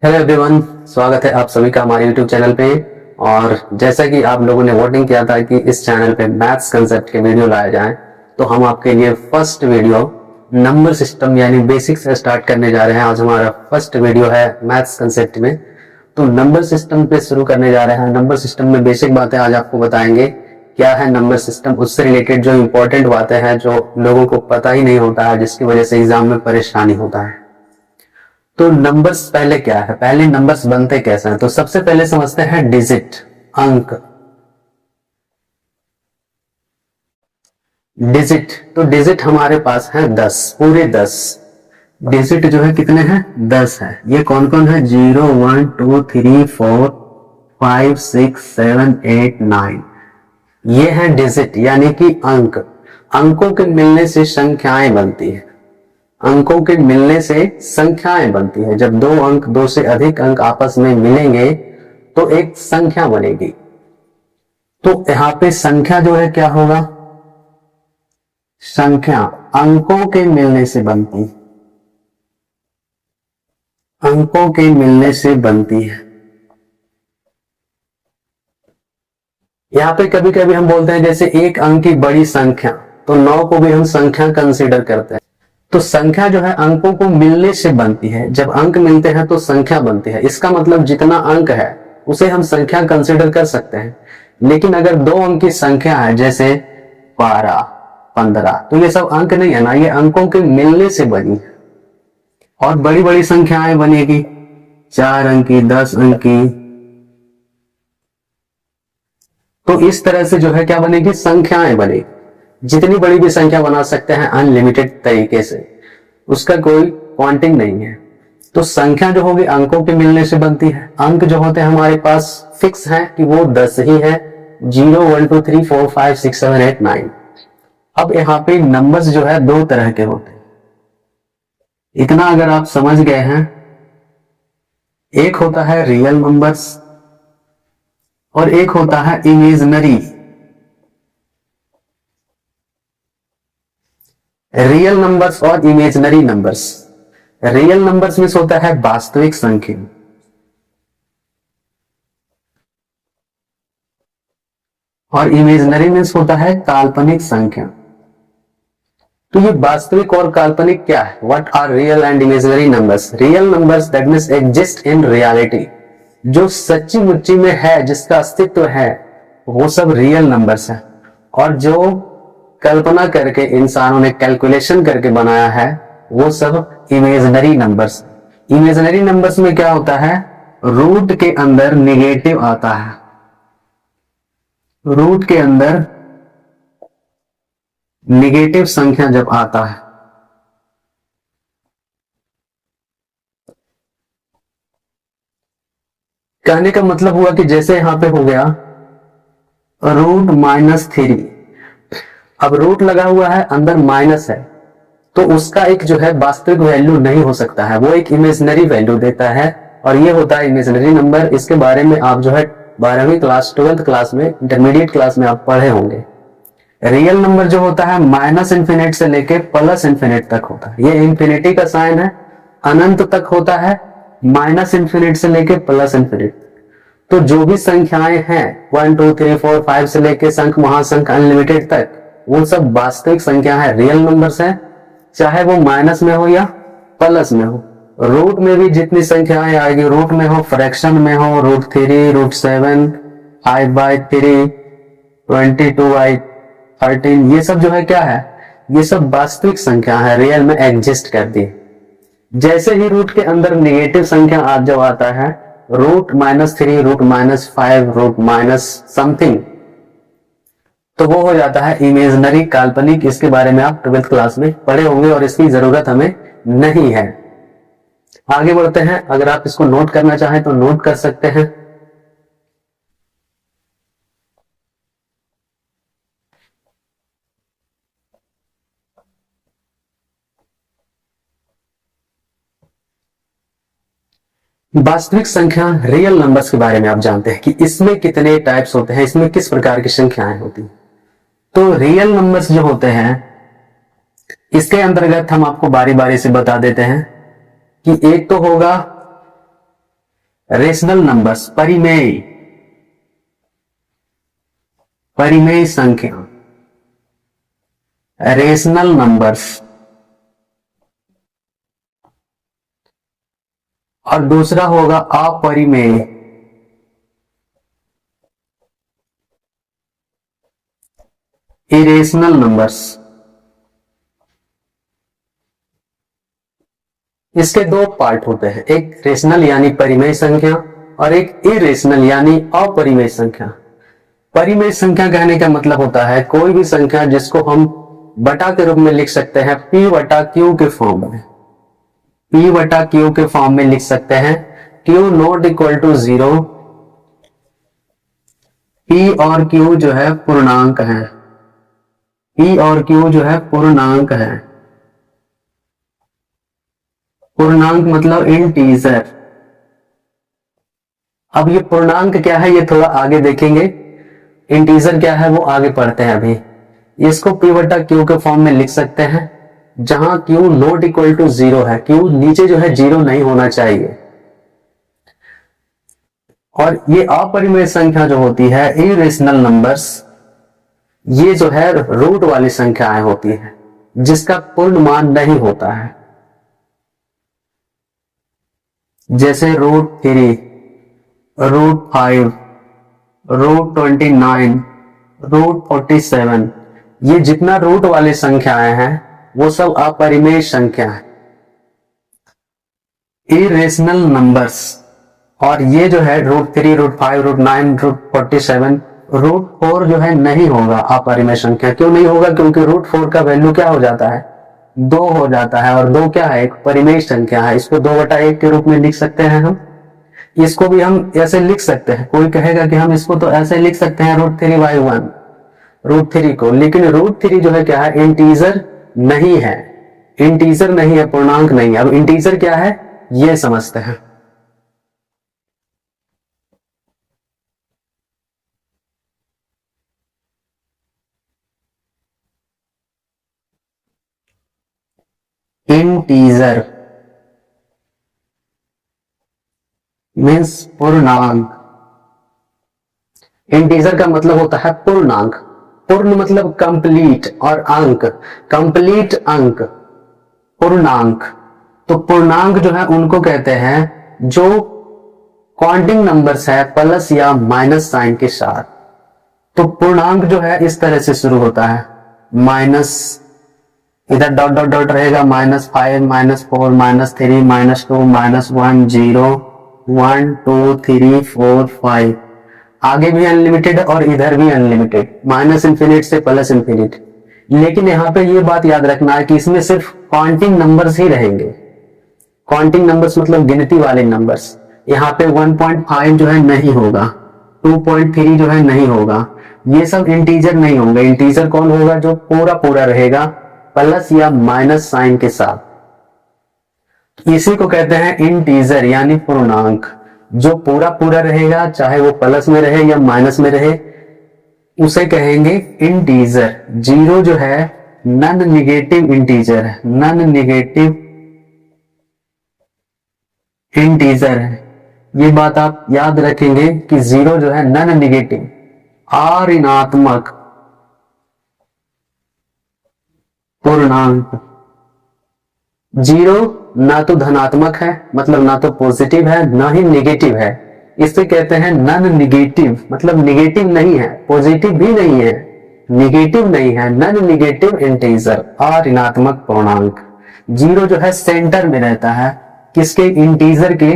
Hello everyone, स्वागत है आप सभी का हमारे यूट्यूब चैनल पे। और जैसा कि आप लोगों ने वोटिंग किया था कि इस चैनल पे मैथ्स कंसेप्ट के वीडियो लाए जाएं, तो हम आपके लिए फर्स्ट वीडियो नंबर सिस्टम यानी बेसिक्स से स्टार्ट करने जा रहे हैं। आज हमारा फर्स्ट वीडियो है मैथ्स कंसेप्ट में, तो नंबर सिस्टम पे शुरू करने जा रहे हैं। नंबर सिस्टम में बेसिक बातें आज आपको बताएंगे। क्या है नंबर सिस्टम, उससे रिलेटेड जो इंपॉर्टेंट बातें हैं जो लोगों को पता ही नहीं होता है, जिसकी वजह से एग्जाम में परेशानी होता है। तो नंबर्स पहले क्या है, पहले नंबर्स बनते कैसे हैं, तो सबसे पहले समझते हैं डिजिट, अंक। डिजिट, तो डिजिट हमारे पास है 10, पूरे 10 डिजिट जो है कितने हैं, 10 है। ये कौन कौन है, 0 1 2 3 4 5 6 7 8 9, ये है डिजिट यानी कि अंक। अंकों के मिलने से संख्याएं बनती है, अंकों के मिलने से संख्याएं बनती है। जब दो अंक, दो से अधिक अंक आपस में मिलेंगे तो एक संख्या बनेगी। तो यहां पे संख्या जो है क्या होगा, संख्या अंकों के मिलने से बनती है, अंकों के मिलने से बनती है। यहां पे कभी कभी हम बोलते हैं जैसे एक अंक की बड़ी संख्या, तो 9 को भी हम संख्या कंसीडर करते हैं। तो संख्या जो है अंकों को मिलने से बनती है। जब अंक मिलते हैं तो संख्या बनती है। इसका मतलब जितना अंक है उसे हम संख्या कंसीडर कर सकते हैं। लेकिन अगर दो अंक की संख्या है जैसे 12 15, तो ये सब अंक नहीं है ना, ये अंकों के मिलने से बनी है। और बड़ी बड़ी संख्याएं बनेगी, 4 अंक की, 10 अंक की। तो इस तरह से जो है क्या बनेगी, संख्याएं बनेगी। जितनी बड़ी भी संख्या बना सकते हैं अनलिमिटेड तरीके से, उसका कोई काउंटिंग नहीं है। तो संख्या जो होगी अंकों के मिलने से बनती है। अंक जो होते हैं हमारे पास फिक्स है कि वो 10 ही है, 0 1 2 3 4 5 6 7 8 9। अब यहाँ पे नंबर्स जो है दो तरह के होते हैं, इतना अगर आप समझ गए हैं। एक होता है रियल नंबर्स और एक होता है इमेजिनरी। रियल नंबर्स और इमेजिनरी नंबर्स। रियल नंबर्स में होता है वास्तविक संख्या, और इमेजिनरी में होता है काल्पनिक संख्या। तो ये वास्तविक और काल्पनिक क्या है, what are real and imaginary numbers. Real numbers that means exist in reality, जो सच्ची मुच्ची में है, जिसका अस्तित्व है, वो सब रियल नंबर्स है। और जो कल्पना करके इंसानों ने कैलकुलेशन करके बनाया है, वो सब इमेजिनरी नंबर्स। इमेजिनरी नंबर्स में क्या होता है, रूट के अंदर निगेटिव आता है, रूट के अंदर निगेटिव संख्या जब आता है, कहने का मतलब हुआ कि जैसे यहां पे हो गया रूट -3। अब रूट लगा हुआ है, अंदर माइनस है, तो उसका एक जो है वास्तविक वैल्यू नहीं हो सकता है, वो एक इमेजिनरी वैल्यू देता है, और ये होता है इमेजिनरी नंबर। इसके बारे में आप जो है 12वीं क्लास 12th क्लास में, इंटरमीडिएट क्लास में आप पढ़े होंगे। रियल नंबर जो होता है -इन्फिनिट से लेके +इन्फिनिट तक होता है, ये इंफिनिटी का साइन है, अनंत तक होता है, -इन्फिनिट से लेके +इन्फिनिट। तो जो भी संख्याएं हैं 1 2 3 4 5 से लेके संख महासंख अनलिमिटेड तक, वो सब वास्तविक संख्या है, रियल नंबर्स है, चाहे वो माइनस में हो या प्लस में हो। रूट में भी जितनी संख्याएं आएगी, रूट में हो, फ्रैक्शन में हो, √3 √7 i/3 22/13, ये सब जो है क्या है, ये सब वास्तविक संख्या है, रियल में एग्जिस्ट करती है। जैसे ही रूट के अंदर नेगेटिव संख्या आज जब आता है, √-3 √-5 √-समथिंग, तो वो हो जाता है इमेजिनरी, काल्पनिक। इसके बारे में आप 12th क्लास में पढ़े होंगे और इसकी जरूरत हमें नहीं है। आगे बढ़ते हैं, अगर आप इसको नोट करना चाहें तो नोट कर सकते हैं। वास्तविक संख्या रियल नंबर्स के बारे में आप जानते हैं कि इसमें कितने टाइप्स होते हैं, इसमें किस प्रकार की संख्याएं होती हैं। तो रियल नंबर्स जो होते हैं, इसके अंतर्गत हम आपको बारी बारी से बता देते हैं कि एक तो होगा रेशनल नंबर्स, परिमेय, परिमेय संख्या, रेशनल नंबर्स। और दूसरा होगा अपरिमेय, इरेशनल नंबर्स। इसके दो पार्ट होते हैं, एक रेशनल यानी परिमेय संख्या और एक इरेशनल यानी अपरिमेय संख्या। परिमेय संख्या कहने का मतलब होता है कोई भी संख्या जिसको हम बटा के रूप में लिख सकते हैं, p बटा q के फॉर्म में, p बटा q के फॉर्म में लिख सकते हैं। q not equal to 0, p और q जो है पूर्णांक है, p और q जो है पूर्णांक है। पूर्णांक मतलब इंटीजर। अब ये पूर्णांक क्या है ये थोड़ा आगे देखेंगे, इंटीजर क्या है वो आगे पढ़ते हैं। अभी इसको p बटा q के फॉर्म में लिख सकते हैं, जहां q नॉट इक्वल टू 0 है, q नीचे जो है 0 नहीं होना चाहिए। और ये अपरिमेय संख्या जो होती है, इरेशनल नंबर्स, ये जो है रूट वाली संख्याएं होती है जिसका पूर्ण मान नहीं होता है, जैसे √3, √5, √29, √47। ये जितना रूट वाली संख्याएं हैं वो सब अपरिमेय संख्या है, इरेशनल नंबर्स। और ये जो है √3, √5, √9, √47, √4 जो है नहीं होगा अपरिमेय संख्या। क्यों नहीं होगा? क्योंकि √4 का वैल्यू क्या हो जाता है, 2 हो जाता है, और 2 क्या है, एक परिमेय संख्या है। इसको 2/1 के रूप में लिख सकते हैं हम। इसको भी हम ऐसे लिख सकते हैं, कोई कहेगा कि हम इसको तो ऐसे लिख सकते हैं √3/1, √3 को, लेकिन √3 जो है क्या है, इंटीजर नहीं है, इंटीजर नहीं है, पूर्णांक नहीं है। अब इंटीजर क्या है ये समझते हैं। इंटीजर मीन्स पूर्णांक। इंटीजर का मतलब होता है पूर्णांक। पूर्ण मतलब कंप्लीट, और अंक, कंप्लीट अंक, पूर्णांक। तो पूर्णांक जो है उनको कहते हैं जो काउंटिंग नंबर्स है प्लस या माइनस साइन के साथ। तो पूर्णांक जो है इस तरह से शुरू होता है, माइनस, इधर डॉट डॉट डॉट रहेगा, -5, -4, -3, -2, -1, 0, 1, 2, 3, 4, 5। आगे भी अनलिमिटेड और इधर भी अनलिमिटेड, माइनस इंफिनिट से प्लस इंफिनिट। लेकिन यहाँ पे ये बात याद रखना है कि इसमें सिर्फ काउंटिंग नंबर्स ही रहेंगे। काउंटिंग नंबर्स मतलब गिनती वाले नंबर्स। यहाँ पे 1.5 जो है नहीं होगा, 2.3 जो है नहीं होगा, ये सब इंटीजर नहीं होंगे। इंटीजर कौन होगा? जो पूरा पूरा रहेगा प्लस या माइनस साइन के साथ। इसी को कहते हैं इंटीजर यानी पूर्णांक। जो पूरा पूरा रहेगा, चाहे वो प्लस में रहे या माइनस में रहे, उसे कहेंगे इंटीजर। 0 जो है नॉन निगेटिव इंटीजर है, नॉन निगेटिव इंटीजर है। ये बात आप याद रखेंगे कि 0 जो है नॉन निगेटिव, अऋणात्मक पूर्णांक। 0 ना तो धनात्मक है, मतलब ना तो पॉजिटिव है, ना ही निगेटिव है। इसे कहते हैं नॉन निगेटिव, मतलब निगेटिव नहीं है, पॉजिटिव भी नहीं है, निगेटिव नहीं है, नॉन निगेटिव इंटीजर, अऋणात्मक पूर्णांक। 0 जो है सेंटर में रहता है, किसके? इंटीजर के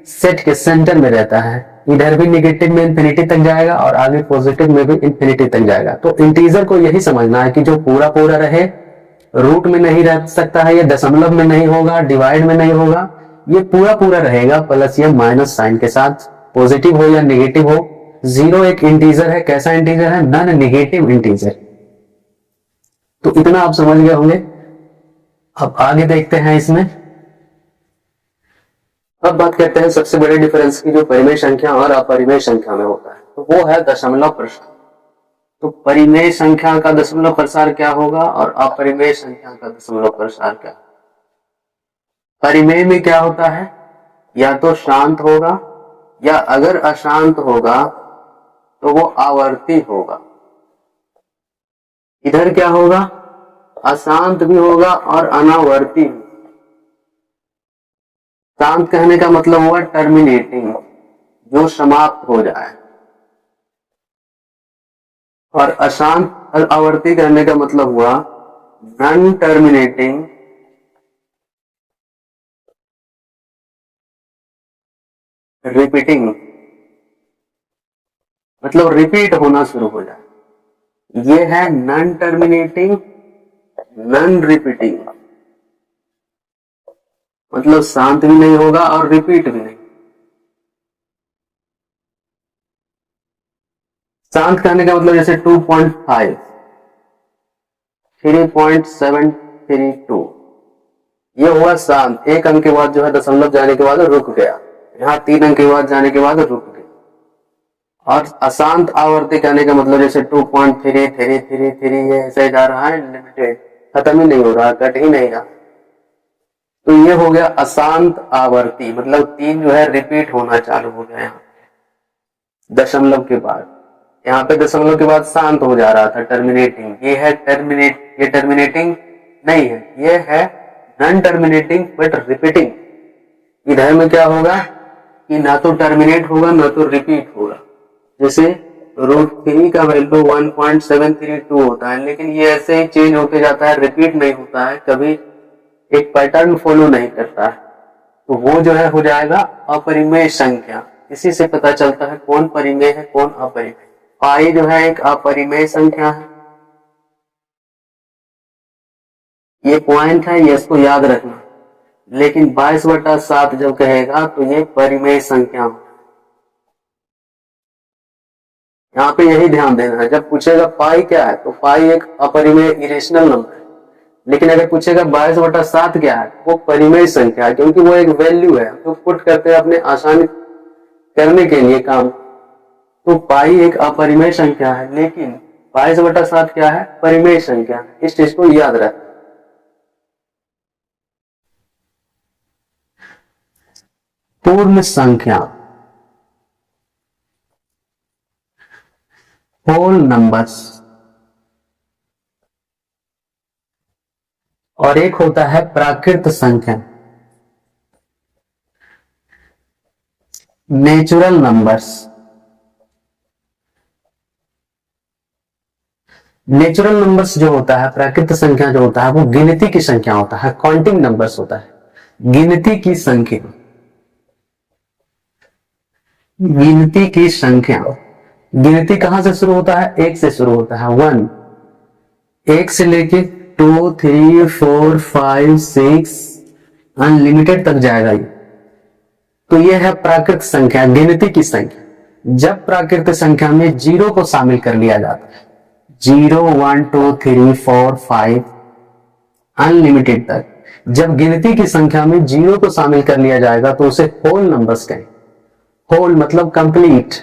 सेट के सेंटर में रहता है। इधर भी निगेटिव में इंफिनिटी तक जाएगा और आगे पॉजिटिव में भी इंफिनिटी तक जाएगा। तो इंटीजर को यही समझना है कि जो पूरा पूरा रहे, रूट में नहीं रह सकता है, ये दशमलव में नहीं होगा, डिवाइड में नहीं होगा, ये पूरा पूरा रहेगा प्लस या माइनस साइन के साथ, पॉजिटिव हो या नेगेटिव हो। 0 एक इंटीजर है, कैसा इंटीजर है? Non negative integer. तो इतना आप समझ गए होंगे। अब आगे देखते हैं इसमें। अब बात करते हैं सबसे बड़े डिफरेंस की, जो परिमेय संख्या और अपरिमेय संख्या में होता है, तो वो है दशमलव प्रसार। तो परिमेय संख्या का दशमलव प्रसार क्या होगा और अपरिमेय संख्या का दशमलव प्रसार क्या? परिमेय में क्या होता है, या तो शांत होगा या अगर अशांत होगा तो वो आवर्ती होगा। इधर क्या होगा, अशांत भी होगा और अनावर्ती भी। शांत कहने का मतलब हुआ टर्मिनेटिंग, जो समाप्त हो जाए, और अशांत आवर्ती कहने का मतलब हुआ नॉन टर्मिनेटिंग रिपीटिंग, मतलब रिपीट होना शुरू हो जाए। ये है नॉन टर्मिनेटिंग नॉन रिपीटिंग, मतलब शांत भी नहीं होगा और रिपीट भी नहीं। शांत कहने का मतलब जैसे 2.5, 3.732, ये हुआ शांत। एक अंक के बाद जो है दशमलव जाने के बाद रुक गया, यहाँ 3 अंक के बाद जाने के बाद रुक गया। और अशांत आवर्ती कहने का मतलब जैसे 2.3333, ये ऐसे जा रहा है, लिमिटेड, खत्म ही नहीं हो रहा, कट ही नहीं रहा। तो ये हो गया अशांत आवर्ती, मतलब 3 जो है रिपीट होना चालू हो गया यहाँ दशमलव के बाद। यहाँ पे दशमलव के बाद शांत हो जा रहा था, टर्मिनेटिंग। ये है टर्मिनेट, ये टर्मिनेटिंग नहीं है, ये है नॉन टर्मिनेटिंग बट रिपीटिंग। इधर में क्या होगा कि ना तो टर्मिनेट होगा ना तो रिपीट होगा। जैसे √3 का वैल्यू 1.732 होता है, लेकिन ये ऐसे ही चेंज होते जाता है, रिपीट नहीं होता है, कभी एक पैटर्न फॉलो नहीं करता है। तो वो जो है हो जाएगा अपरिमेय संख्या। इसी से पता चलता है कौन परिमेय है कौन अपरिमेय। पाई जो है एक अपरिमेय संख्या है, ये पॉइंट है, ये इसको याद रखना। लेकिन 22/7 जब कहेगा तो ये परिमेय संख्या हो। यहाँ पे यही ध्यान देना है, जब पूछेगा पाई क्या है तो पाई एक अपरिमेय इरेशनल नंबर है। लेकिन अगर पूछेगा 22/7 क्या है, वो परिमेय संख्या है, क्योंकि वो एक वैल्यू है जो पुट करते हैं अपने आसानी करने के लिए काम। तो पाई एक अपरिमेय संख्या है, लेकिन 22/7 क्या है, परिमेय संख्या। इस चीज को याद रख। पूर्ण संख्या, होल नंबर्स, और एक होता है प्राकृत संख्या, नेचुरल नंबर्स। नेचुरल नंबर्स जो होता है, प्राकृत संख्या जो होता है, वो गिनती की संख्या होता है, काउंटिंग नंबर्स होता है, गिनती की संख्या। गिनती की संख्या, गिनती कहां से शुरू होता है, एक से शुरू होता है, 1, एक से लेके 2, 3, 4, 5, 6 अनलिमिटेड तक जाएगा ये। तो ये है प्राकृत संख्या, गिनती की संख्या। जब प्राकृत संख्या में जीरो को शामिल कर लिया जाता है, 0, 1, 2, 3, 4, 5 अनलिमिटेड तक, जब गिनती की संख्या में जीरो को शामिल कर लिया जाएगा तो उसे होल नंबर्स कहें। होल मतलब कंप्लीट,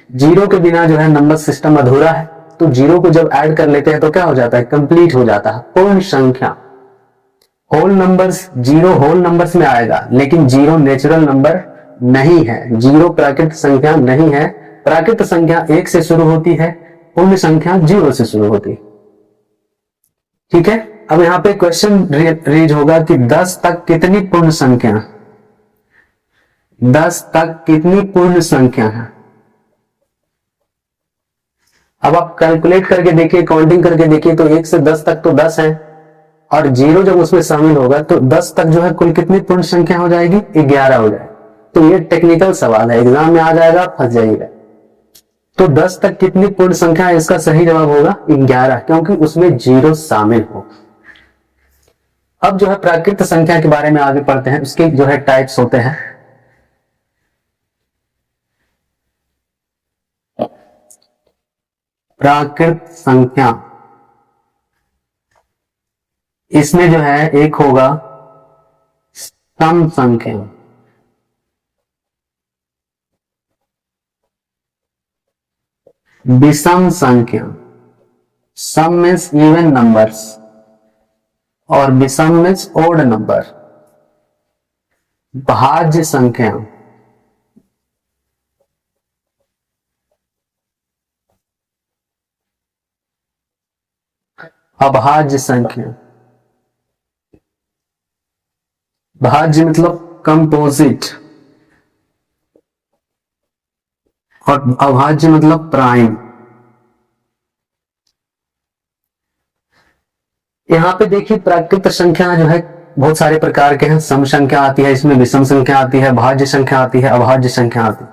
जीरो के बिना जो है नंबर सिस्टम अधूरा है, तो जीरो को जब ऐड कर लेते हैं तो क्या हो जाता है, कंप्लीट हो जाता है, पूर्ण संख्या। Whole numbers, zero whole numbers में आएगा, लेकिन जीरो नेचुरल नंबर नहीं है, जीरो प्राकृत संख्या नहीं है। प्राकृत संख्या 1 से शुरू होती है, पूर्ण संख्या 0 से शुरू होती है। ठीक है, अब यहां पे क्वेश्चन रेज होगा कि 10 तक कितनी पूर्ण संख्या, 10 तक कितनी पूर्ण संख्या है। अब आप कैलकुलेट करके देखिए, काउंटिंग करके देखिए, तो 1 से 10 तक तो 10 है, और जीरो जब उसमें शामिल होगा तो 10 तक जो है कुल कितनी पूर्ण संख्या हो जाएगी, 11 हो जाएगी। तो ये टेक्निकल सवाल है, एग्जाम में आ जाएगा, फंस जाइएगा। तो 10 तक कितनी पूर्ण संख्या है, इसका सही जवाब होगा 11, क्योंकि उसमें जीरो शामिल हो। अब जो है प्राकृत संख्या के बारे में आगे पढ़ते हैं, उसके जो है टाइप्स होते हैं। प्राकृत संख्या, इसमें जो है एक होगा सम संख्या, विषम संख्या, सम मीन्स इवन नंबर्स और विषम मीन्स ओड नंबर, भाज्य संख्या, अभाज्य संख्या, भाज्य मतलब कंपोजिट, और अभाज्य मतलब प्राइम। यहाँ पे देखिए प्राकृत संख्या जो है बहुत सारे प्रकार के हैं। सम संख्या आती है, इसमें विषम संख्या आती है, भाज्य संख्या आती है, अभाज्य संख्या आती है।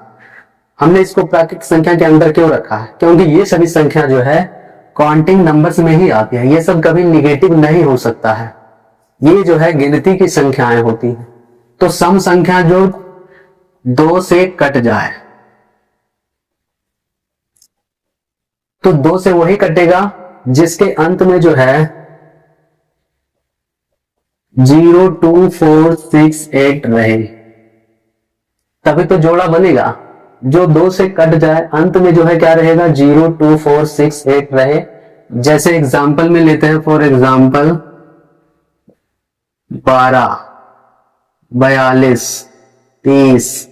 हमने इसको प्राकृत संख्या के अंदर क्यों रखा है? क्योंकि ये सभी संख्या जो है काउंटिंग नंबर्स में ही आती है। ये सब कभी निगेटिव नहीं हो सकता है, ये जो है गिनती की संख्याएं होती है। तो सम संख्या जो 2 से कट जाए, तो 2 से वही कटेगा जिसके अंत में जो है 0, 2, 4, 6, 8 रहे, तभी तो जोड़ा बनेगा। जो 2 से कट जाए अंत में जो है क्या रहेगा? 0, 2, 4, 6, 8 रहे। जैसे एग्जाम्पल में लेते हैं, फॉर एग्जाम्पल 12, 42, 30,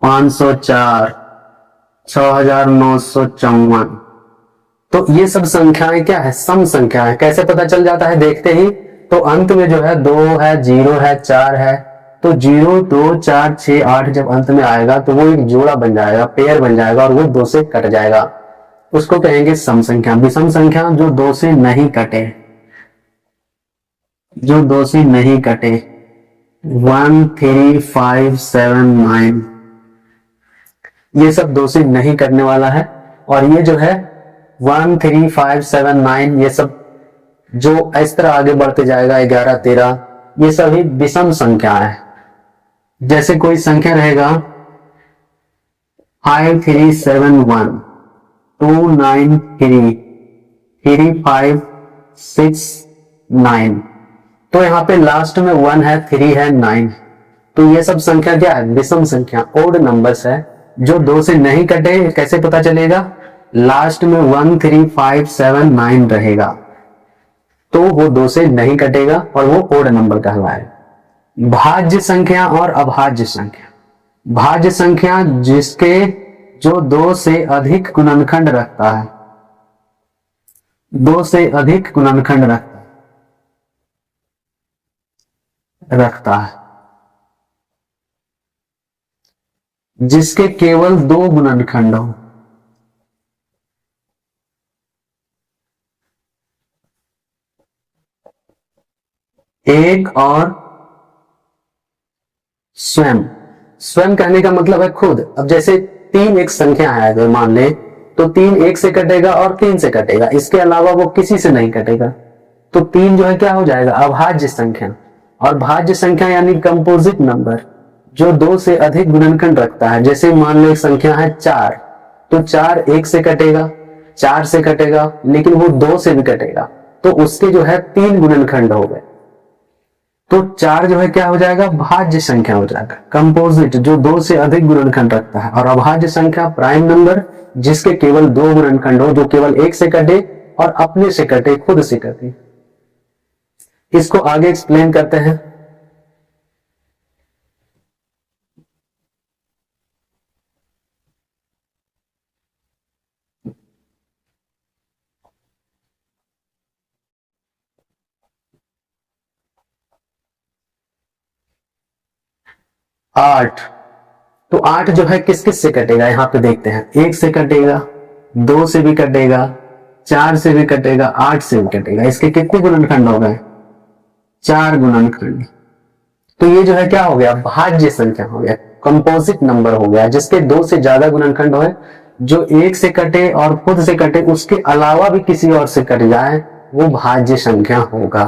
504, 6954। तो ये सब संख्याएं क्या है? सम संख्या है। कैसे पता चल जाता है? देखते ही तो अंत में जो है 2 है, 0 है, 4 है, तो 0, 2, 4, 6, 8 जब अंत में आएगा तो वो एक जोड़ा बन जाएगा, पेयर बन जाएगा, और वो 2 से कट जाएगा। उसको कहेंगे सम संख्या। विषम संख्या जो 2 से नहीं कटे, जो 2 से नहीं कटे, 1, 3, 5, 7, 9, ये सब 2 से नहीं कटने वाला है। और ये जो है 1, 3, 5, 7, 9, ये सब जो इस तरह आगे बढ़ते जाएगा, 11, 13, ये सभी विषम संख्या है। जैसे कोई संख्या रहेगा 5, 3, 7, 1, 2, 9, 3, 3, 5, 6, 9, तो यहाँ पे लास्ट में 1 है, 3 है, 9, तो ये सब संख्या क्या है? विषम संख्या, ओड नंबर्स है, जो 2 से नहीं कटे। कैसे पता चलेगा? लास्ट में 1, 3, 5, 7, 9 रहेगा, तो वो 2 से नहीं कटेगा और वो ओड नंबर कहलाएगा। भाज्य संख्या और अभाज्य संख्या। भाज्य संख्या जिसके जो 2 से अधिक गुणनखंड रखता है, 2 से अधिक गुणनखंड रखता है, जिसके केवल 2 गुणनखंड हो। एक और स्वयं। स्वयं कहने का मतलब है खुद। अब जैसे 3 एक संख्या है, अगर मान ले, तो 3 1 से कटेगा और 3 से कटेगा, इसके अलावा वो किसी से नहीं कटेगा। तो 3 जो है क्या हो जाएगा? अभाज्य संख्या। और भाज्य संख्या यानी कंपोजिट नंबर, जो 2 से अधिक गुणनखंड रखता है। जैसे मान लो एक संख्या है 4, तो 4 1 से कटेगा, 4 से कटेगा, लेकिन वो 2 से भी कटेगा, तो उसके जो है 3 गुणनखंड हो गए। तो 4 जो है क्या हो जाएगा? भाज्य संख्या हो जाएगा, कंपोजिट, जो 2 से अधिक गुणनखंड रखता है। और अभाज्य संख्या प्राइम नंबर, जिसके केवल 2 गुणनखंड हो, जो केवल 1 से कटे और अपने से कटे, खुद से कटे। इसको आगे एक्सप्लेन करते हैं। आठ, तो 8 जो है किस किस से कटेगा? यहां पे देखते हैं। 1 से कटेगा, 2 से भी कटेगा, 4 से भी कटेगा, 8 से भी कटेगा। इसके कितने गुणनखंड हो गए? 4 गुणनखंड। तो ये जो है क्या हो गया? भाज्य संख्या हो गया, कंपोजिट नंबर हो गया, जिसके 2 से ज्यादा गुणनखंड हो, जो 1 से कटे और खुद से कटे, उसके अलावा भी किसी और से कट जाए, वो भाज्य संख्या होगा।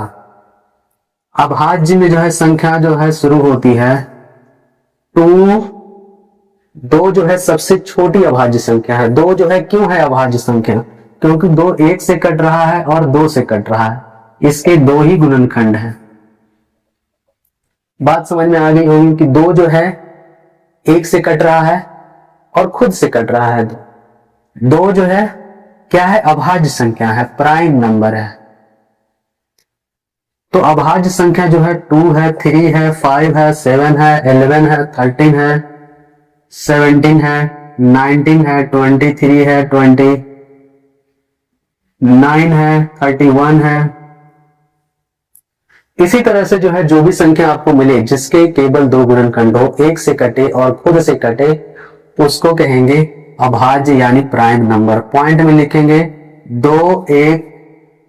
अभाज्य में जो है संख्या जो है शुरू होती है 2। 2 जो है सबसे छोटी अभाज्य संख्या है। 2 जो है क्यों है अभाज्य संख्या? क्योंकि 2 1 से कट रहा है और 2 से कट रहा है, इसके 2 ही गुणनखंड है। बात समझ में आ गई होगी कि 2 जो है 1 से कट रहा है और खुद से कट रहा है। 2 जो है क्या है? अभाज्य संख्या है, प्राइम नंबर है। तो अभाज्य संख्या जो है 2 है, 3 है, 5 है, 7 है, 11 है, 13 है, 17 है, 19 है, 23 है, 20, 9 है, 31 है। इसी तरह से जो है जो भी संख्या आपको मिले जिसके केवल दो गुणनखंड हो, एक से कटे और खुद से कटे, उसको कहेंगे अभाज्य यानी प्राइम नंबर। पॉइंट में लिखेंगे 2 एक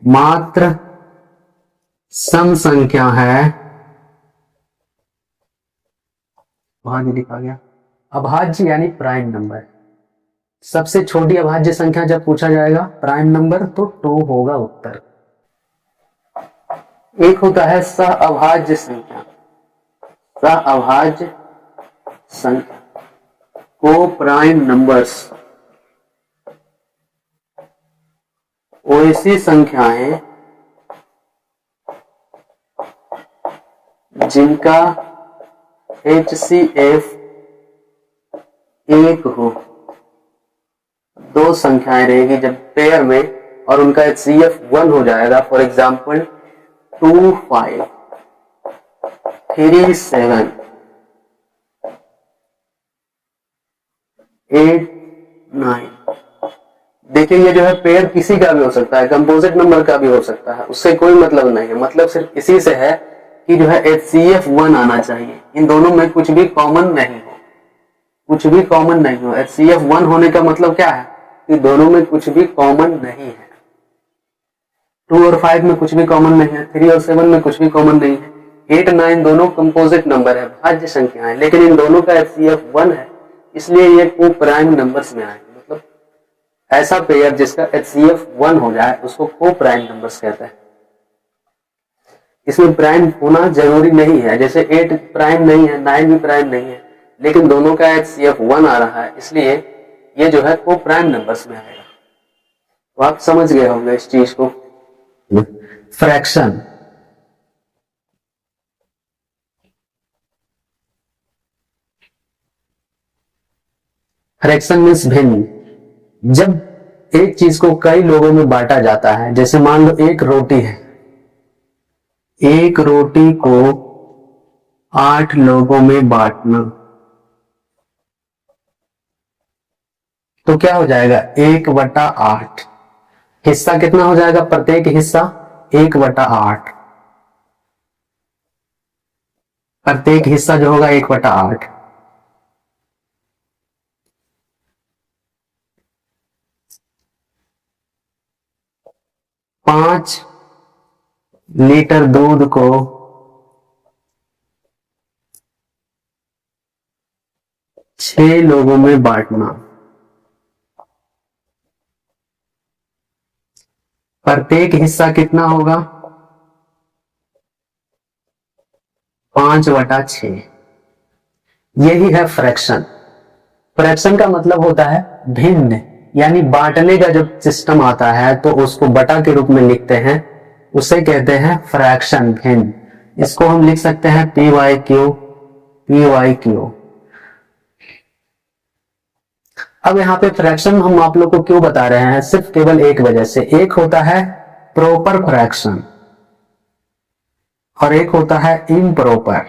मात्र सम संख्या है, अभाज्य लिखा गया, अभाज्य यानी प्राइम नंबर। सबसे छोटी अभाज्य संख्या जब पूछा जाएगा प्राइम नंबर तो 2 होगा उत्तर। एक होता है सह अभाज्य संख्या, सह अभाज्य संख्या को प्राइम नंबर्स, वो ऐसी संख्याएं जिनका HCF 1 हो। दो संख्याएं रहेगी जब पेयर में और उनका HCF 1 हो जाएगा। For example 2 5 3 7 8 9। देखिए ये जो है पेयर किसी का भी हो सकता है, कंपोजिट नंबर का भी हो सकता है, उससे कोई मतलब नहीं है। मतलब सिर्फ इसी से है कि जो है HCF 1 आना चाहिए। इन दोनों में कुछ भी कॉमन नहीं हो, कुछ भी कॉमन नहीं हो। HCF 1 होने का मतलब क्या है कि दोनों में कुछ भी कॉमन नहीं है। 2 और 5 में कुछ भी कॉमन नहीं है, 3 और 7 में कुछ भी कॉमन नहीं है। 8 9 दोनों कंपोजिट नंबर है, भाज्य संख्या है, लेकिन इन दोनों का HCF 1 है, इसलिए ये को प्राइम नंबर्स में आएंगे। मतलब ऐसा पेयर जिसका HCF 1 हो जाए उसको को प्राइम नंबर्स कहते हैं। इसमें प्राइम होना जरूरी नहीं है, जैसे 8 प्राइम नहीं है, 9 भी प्राइम नहीं है, लेकिन दोनों का HCF 1 आ रहा है, इसलिए ये जो है को प्राइम नंबर्स में आएगा। तो आप समझ गए होंगे इस चीज को। फ्रैक्शन, फ्रैक्शन मीन्स भिन्न। जब एक चीज को कई लोगों में बांटा जाता है, जैसे मान लो एक रोटी है, एक रोटी को 8 लोगों में बांटना, तो क्या हो जाएगा 1/8। हिस्सा कितना हो जाएगा, प्रत्येक हिस्सा 1/8, प्रत्येक हिस्सा जो होगा 1/8। पांच लीटर दूध को 6 लोगों में बांटना, प्रत्येक हिस्सा कितना होगा 5/6। यही है फ्रैक्शन। फ्रैक्शन का मतलब होता है भिन्न, यानी बांटने का जब सिस्टम आता है तो उसको बटा के रूप में लिखते हैं, उसे कहते हैं फ्रैक्शन, भिन्न। इसको हम लिख सकते हैं PYQ। अब यहाँ पे फ्रैक्शन हम आप लोग को क्यों बता रहे हैं, सिर्फ केवल एक वजह से। एक होता है प्रॉपर फ्रैक्शन और एक होता है इम्प्रॉपर।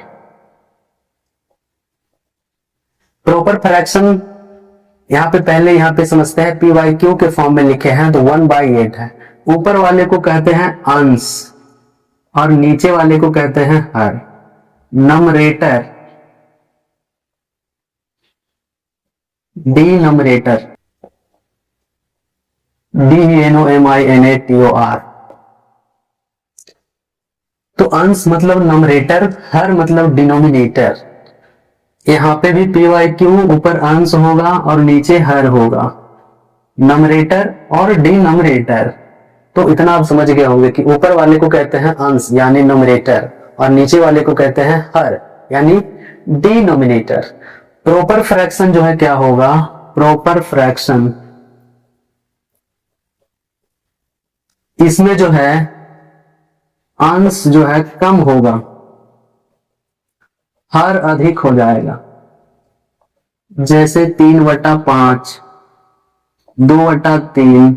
प्रॉपर फ्रैक्शन यहाँ पे पहले यहाँ पे समझते हैं, PYQ के फॉर्म में लिखे हैं तो 1/8 है। ऊपर वाले को कहते हैं अंश और नीचे वाले को कहते हैं हर। Numerator, denominator, DENOMINATOR। तो अंश मतलब नमरेटर, हर मतलब डिनोमिनेटर। यहां पे भी PYQ ऊपर अंश होगा और नीचे हर होगा, नमरेटर और डिनोमिनेटर। तो इतना आप समझ गए होंगे कि ऊपर वाले को कहते हैं अंश यानी नमरेटर और नीचे वाले को कहते हैं हर यानी डिनोमिनेटर। प्रॉपर फ्रैक्शन जो है क्या होगा, प्रॉपर फ्रैक्शन इसमें जो है अंश जो है कम होगा, हर अधिक हो जाएगा। जैसे 3/5, 2/3,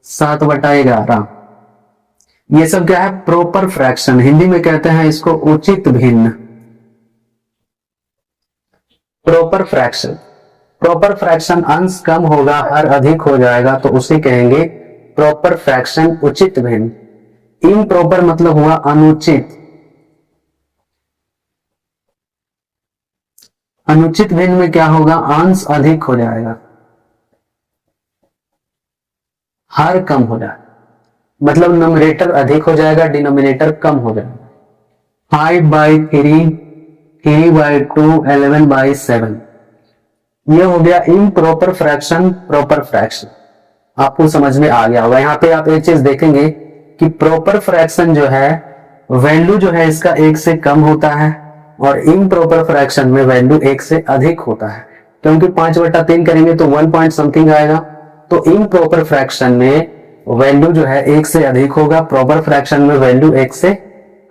7/11। ये सब क्या है, प्रॉपर फ्रैक्शन। हिंदी में कहते हैं इसको उचित भिन्न। प्रॉपर फ्रैक्शन, प्रॉपर फ्रैक्शन अंश कम होगा, हर अधिक हो जाएगा, तो उसे कहेंगे प्रॉपर फ्रैक्शन उचित भिन्न। इम्प्रॉपर मतलब हुआ अनुचित, अनुचित भिन्न में क्या होगा, अंश अधिक हो जाएगा, हर कम हो जाएगा, मतलब नोमिनेटर अधिक हो जाएगा, डिनोमिनेटर कम हो जाएगा। 5/3, 3/2, 11/7, ये हो गया इम्प्रॉपर फ्रैक्शन, प्रॉपर फ्रैक्शन। आपको समझ में आ गया होगा। यहाँ पे आप एक चीज देखेंगे कि प्रॉपर फ्रैक्शन जो है वैल्यू जो है इसका 1 से कम होता है, और इम्प्रॉपर फ्रैक्शन में वैल्यू 1 से अधिक होता है, क्योंकि 5/3 करेंगे तो 1 पॉइंट समथिंग आएगा। तो इम्प्रॉपर फ्रैक्शन में वैल्यू जो है 1 से अधिक होगा, प्रॉपर फ्रैक्शन में वैल्यू 1 से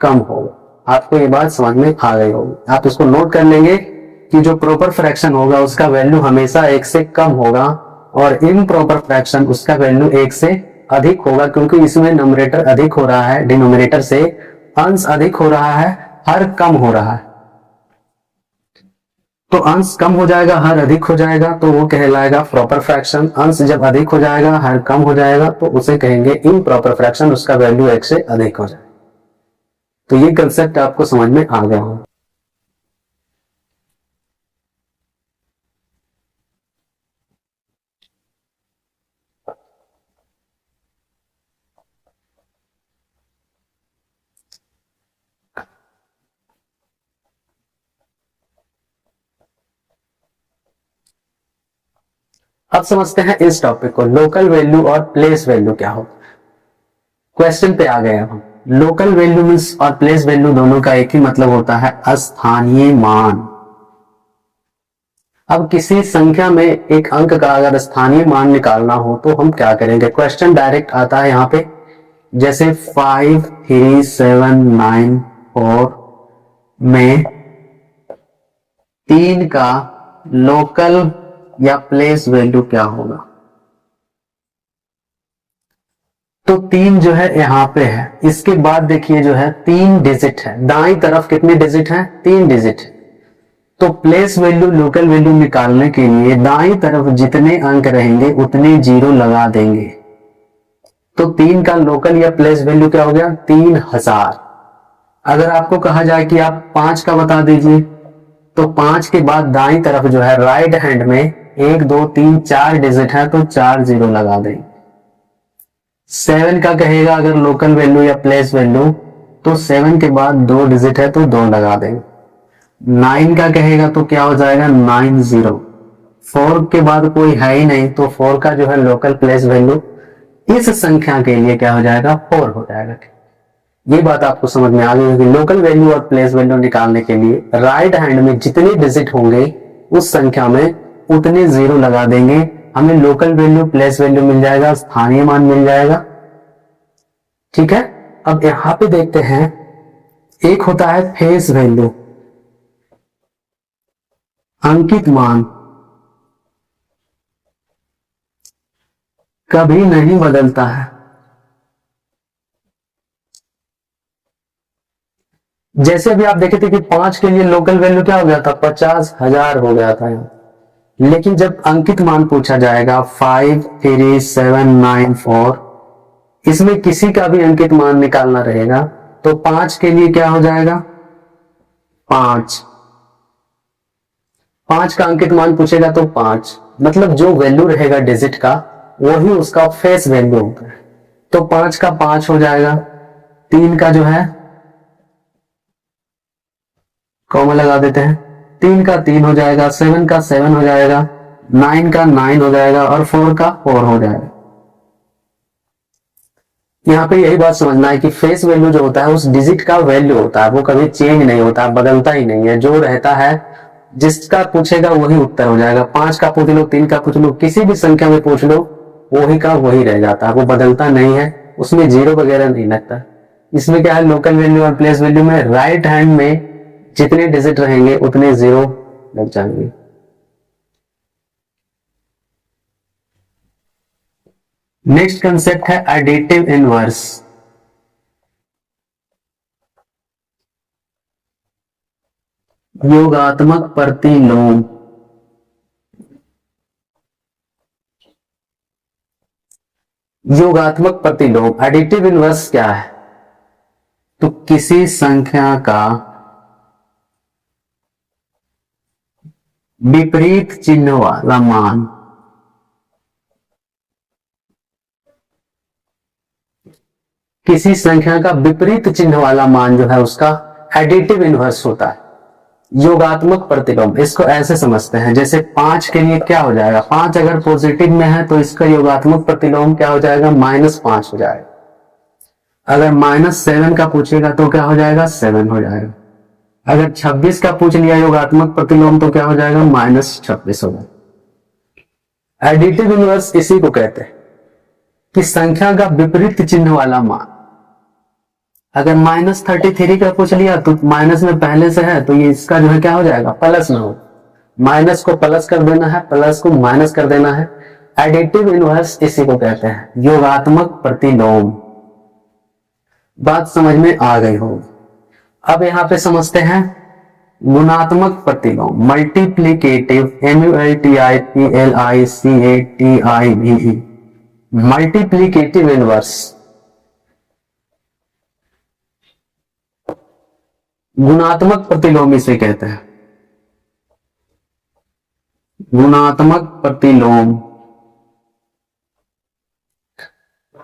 कम होगा। आपको ये बात समझ में आ गई होगी। आप इसको नोट कर लेंगे कि जो प्रॉपर फ्रैक्शन होगा उसका वैल्यू हमेशा 1 से कम होगा, और इम्प्रॉपर फ्रैक्शन उसका वैल्यू 1 से अधिक होगा, क्योंकि इसमें नंबरेटर अधिक हो रहा है, डिनोमिनेटर से अंश अधिक हो रहा है, हर कम हो रहा है। तो अंश कम हो जाएगा, हर अधिक हो जाएगा, तो वो कहलाएगा प्रॉपर फ्रैक्शन। अंश जब अधिक हो जाएगा, हर कम हो जाएगा, तो उसे कहेंगे इम्प्रॉपर फ्रैक्शन, उसका वैल्यू 1 से अधिक हो जाएगा। तो ये कंसेप्ट आपको समझ में आ गया होगा। अब समझते हैं इस टॉपिक को, लोकल वैल्यू और प्लेस वैल्यू क्या हो। क्वेश्चन पे आ गए हम। लोकल वैल्यू मीन्स और प्लेस वैल्यू दोनों का एक ही मतलब होता है, स्थानीय मान। अब किसी संख्या में एक अंक का अगर स्थानीय मान निकालना हो तो हम क्या करेंगे, क्वेश्चन डायरेक्ट आता है यहाँ पे, जैसे 53794 में 3 का लोकल या प्लेस वैल्यू क्या होगा। तो 3 जो है यहाँ पे है, इसके बाद देखिए जो है 3 डिजिट है, दाईं तरफ कितने डिजिट है, 3 डिजिट है। तो प्लेस वैल्यू लोकल वैल्यू निकालने के लिए दाईं तरफ जितने अंक रहेंगे उतने 0 लगा देंगे। तो 3 का लोकल या प्लेस वैल्यू क्या हो गया, 3000। अगर आपको कहा जाए कि आप 5 का बता दीजिए, तो 5 के बाद दाईं तरफ जो है राइट हैंड में 1 2 3 4 डिजिट है, तो 4 0 लगा देंगे। 7 का कहेगा अगर लोकल वैल्यू या प्लेस वैल्यू, तो 7 के बाद 2 डिजिट है तो 2 लगा देंगे। 9 का कहेगा तो क्या हो जाएगा, 9 0। 4 के बाद कोई है ही नहीं, तो 4 का जो है लोकल प्लेस वैल्यू इस संख्या के लिए क्या हो जाएगा, 4 हो जाएगा। ये बात आपको समझ में आ गई होगी। लोकल वैल्यू और प्लेस वैल्यू निकालने के लिए राइट हैंड में जितने डिजिट होंगे उस संख्या में उतने 0 लगा देंगे, हमें लोकल वैल्यू प्लेस वैल्यू मिल जाएगा, स्थानीय मान मिल जाएगा। ठीक है। अब यहां पे देखते हैं, एक होता है फेस वैल्यू, अंकित मान, कभी नहीं बदलता है। जैसे अभी आप देखे थे कि 5 के लिए लोकल वैल्यू क्या हो गया था, 50,000 हो गया था यहाँ। लेकिन जब अंकित मान पूछा जाएगा 53794, इसमें किसी का भी अंकित मान निकालना रहेगा, तो 5 के लिए क्या हो जाएगा, 5 का अंकित मान पूछेगा तो 5, मतलब जो वैल्यू रहेगा डिजिट का वही उसका फेस वैल्यू होगा। तो 5 का 5 हो जाएगा, 3 का जो है कॉमा लगा देते हैं, 3 का 3 हो जाएगा, 7 का 7 हो जाएगा, 9 का 9 हो जाएगा, और 4 का 4 हो जाएगा। यहाँ पे यही बात समझना है कि फेस वैल्यू जो होता है उस डिजिट का वैल्यू होता है, वो कभी चेंज नहीं होता, बदलता ही नहीं है। जो रहता है जिसका पूछेगा वही उत्तर हो जाएगा। 5 का पूछ लो, 3 का पूछ लो, किसी भी संख्या में पूछ लो, वही का वही रह जाता है, वो बदलता नहीं है, उसमें 0 वगैरह नहीं लगता। इसमें क्या है, लोकल वैल्यू और प्लेस वैल्यू में राइट हैंड में जितने डिजिट रहेंगे उतने 0 लग जाएंगे। नेक्स्ट कंसेप्ट है एडिटिव इनवर्स। योगात्मक प्रतिलोम। योगात्मक प्रतिलोम एडिटिव इनवर्स क्या है? तो किसी संख्या का विपरीत चिन्ह वाला मान किसी संख्या का विपरीत चिन्ह वाला मान जो है उसका एडिटिव इनवर्स होता है, योगात्मक प्रतिलोम। इसको ऐसे समझते हैं, जैसे 5 के लिए क्या हो जाएगा, 5 अगर पॉजिटिव में है तो इसका योगात्मक प्रतिलोम क्या हो जाएगा, -5 हो जाएगा। अगर -7 का पूछेगा तो क्या हो जाएगा, 7 हो जाएगा। अगर 26 का पूछ लिया योगात्मक प्रतिलोम तो क्या हो जाएगा, -26 हो जाएगा। एडिटिव इनवर्स इसी को कहते हैं कि संख्या का विपरीत चिन्ह वाला मान। अगर -33 का पूछ लिया तो माइनस में पहले से है तो ये इसका जो है क्या हो जाएगा, प्लस में हो। माइनस को प्लस कर देना है, प्लस को माइनस कर देना है। एडिटिव इनवर्स इसी को कहते हैं, योगात्मक प्रतिलोम। बात समझ में आ गई होगी। अब यहां पे समझते हैं गुणात्मक प्रतिलोम, मल्टीप्लीकेटिव, MULTIPLICATIVE, मल्टीप्लीकेटिव इनवर्स। गुणात्मक प्रतिलोम इसे कहते हैं, गुणात्मक प्रतिलोम,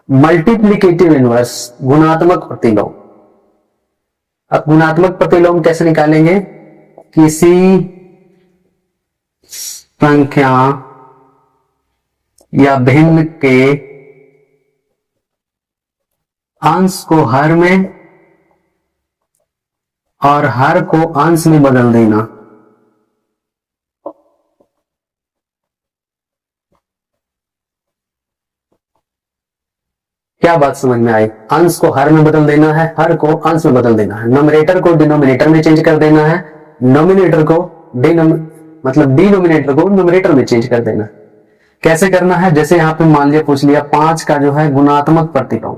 मल्टीप्लीकेटिव इनवर्स, गुणात्मक प्रतिलोम। अब गुणात्मक प्रतिलोम कैसे निकालेंगे, किसी संख्या या भिन्न के अंश को हर में और हर को अंश में बदल देना। क्या बात समझ में आई? अंश को हर में बदल देना है, हर को अंश में बदल देना है, नोमिनेटर को डिनोमिनेटर में चेंज कर देना है, नोमिनेटर को डिनोमिनेटर को नोमिनेटर में चेंज कर देना। कैसे करना है, जैसे यहाँ पे मान लिया पूछ लिया 5 का जो है गुणात्मक प्रतिलोम,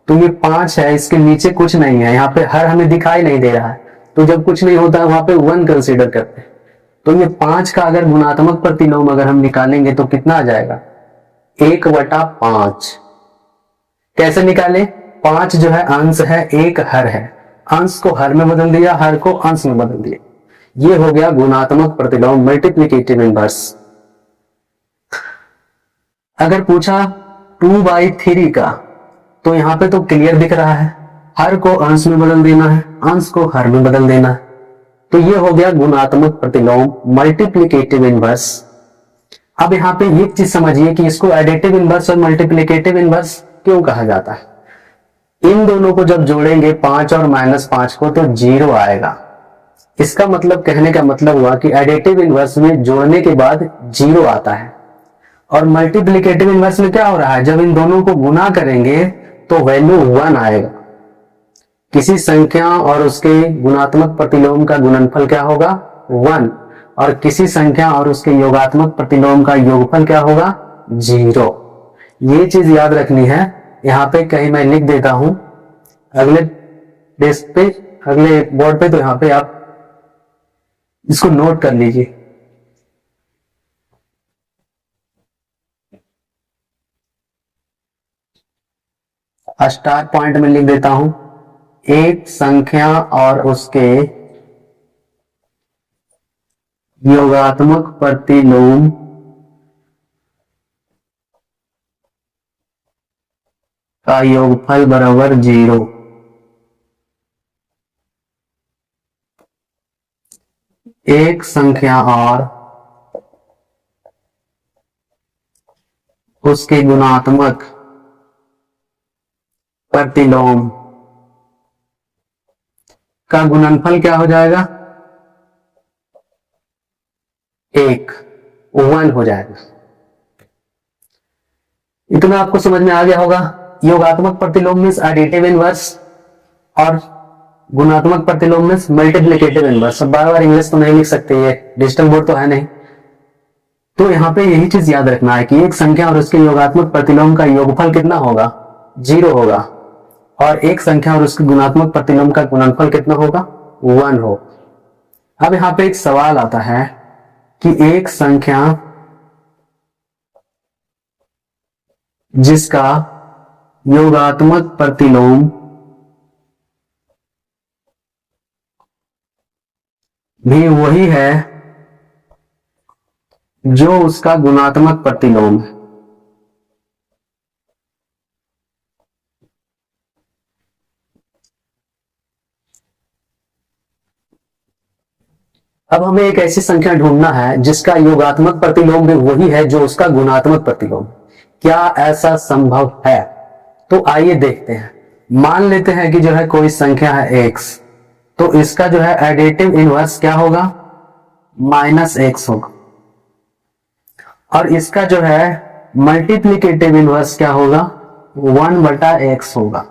तो ये 5 है, इसके नीचे कुछ नहीं है, यहाँ पे हर हमें दिखाई नहीं दे रहा है, तो जब कुछ नहीं होता है वहां पे 1 कंसीडर करते हैं। तो ये 5 का अगर गुणात्मक प्रतिलोम अगर हम निकालेंगे तो कितना आ जाएगा, 1/5। कैसे निकाले, 5 जो है अंश है, 1 हर है, अंश को हर में बदल दिया, हर को अंश में बदल दिया। ये हो गया गुणात्मक प्रतिलोम, मल्टीप्लीकेटिव इनवर्स। अगर पूछा 2/3 का, तो यहां पे तो क्लियर दिख रहा है, हर को अंश में बदल देना है, अंश को हर में बदल देना है। तो ये हो गया गुणात्मक प्रतिलोम, मल्टीप्लीकेटिव इनवर्स। अब यहाँ पे एक चीज समझिए कि इसको एडिटिव इनवर्स और मल्टीप्लीकेटिव इनवर्स क्यों कहा जाता है। इन दोनों को जब जोड़ेंगे 5 और -5 को, तो 0 आएगा। इसका मतलब, कहने का मतलब हुआ कि एडिटिव इनवर्स में जोड़ने के बाद 0 आता है, और मल्टीप्लीकेटिव इनवर्स में क्या हो रहा है, जब इन दोनों को गुना करेंगे तो वैल्यू 1 आएगा। किसी संख्या और उसके गुणात्मक प्रतिलोम का गुणनफल क्या होगा, 1, और किसी संख्या और उसके योगात्मक प्रतिलोम का योगफल क्या होगा, 0। ये चीज याद रखनी है। यहां पे कहीं मैं लिख देता हूं अगले डेस्क पे, अगले बोर्ड पे, तो यहां पे आप इसको नोट कर लीजिए। स्टार पॉइंट में लिख देता हूं, एक संख्या और उसके योगात्मक प्रतिलोम का योगफल बराबर 0। एक संख्या और उसके गुणात्मक प्रतिलोम का गुणनफल क्या हो जाएगा, 1 हो जाएगा। इतना आपको समझ में आ गया होगा। योगात्मक प्रतिलोम मींस एडिटिव इनवर्स और गुणात्मक प्रतिलोम मींस मल्टीप्लिकेटिव इनवर्स। अब बार बार इंग्लिश तो नहीं लिख सकते, ये डिजिटल बोर्ड तो है नहीं, तो यहां पे यही चीज याद रखना है कि एक संख्या और उसके योगात्मक प्रतिलोम का योगफल कितना होगा, 0 होगा, और एक संख्या और उसके गुणात्मक प्रतिलोम का गुणनफल कितना होगा, 1 हो। अब यहां पे एक सवाल आता है कि एक संख्या जिसका योगात्मक प्रतिलोम भी वही है जो उसका गुणात्मक प्रतिलोम है। अब हमें एक ऐसी संख्या ढूंढना है जिसका योगात्मक प्रतिलोम भी वही है जो उसका गुणात्मक प्रतिलोम। क्या ऐसा संभव है? तो आइए देखते हैं। मान लेते हैं कि जो है कोई संख्या है x, तो इसका जो है एडिटिव इनवर्स क्या होगा? -x होगा, और इसका जो है मल्टीप्लीकेटिव इनवर्स क्या होगा? 1/x होगा।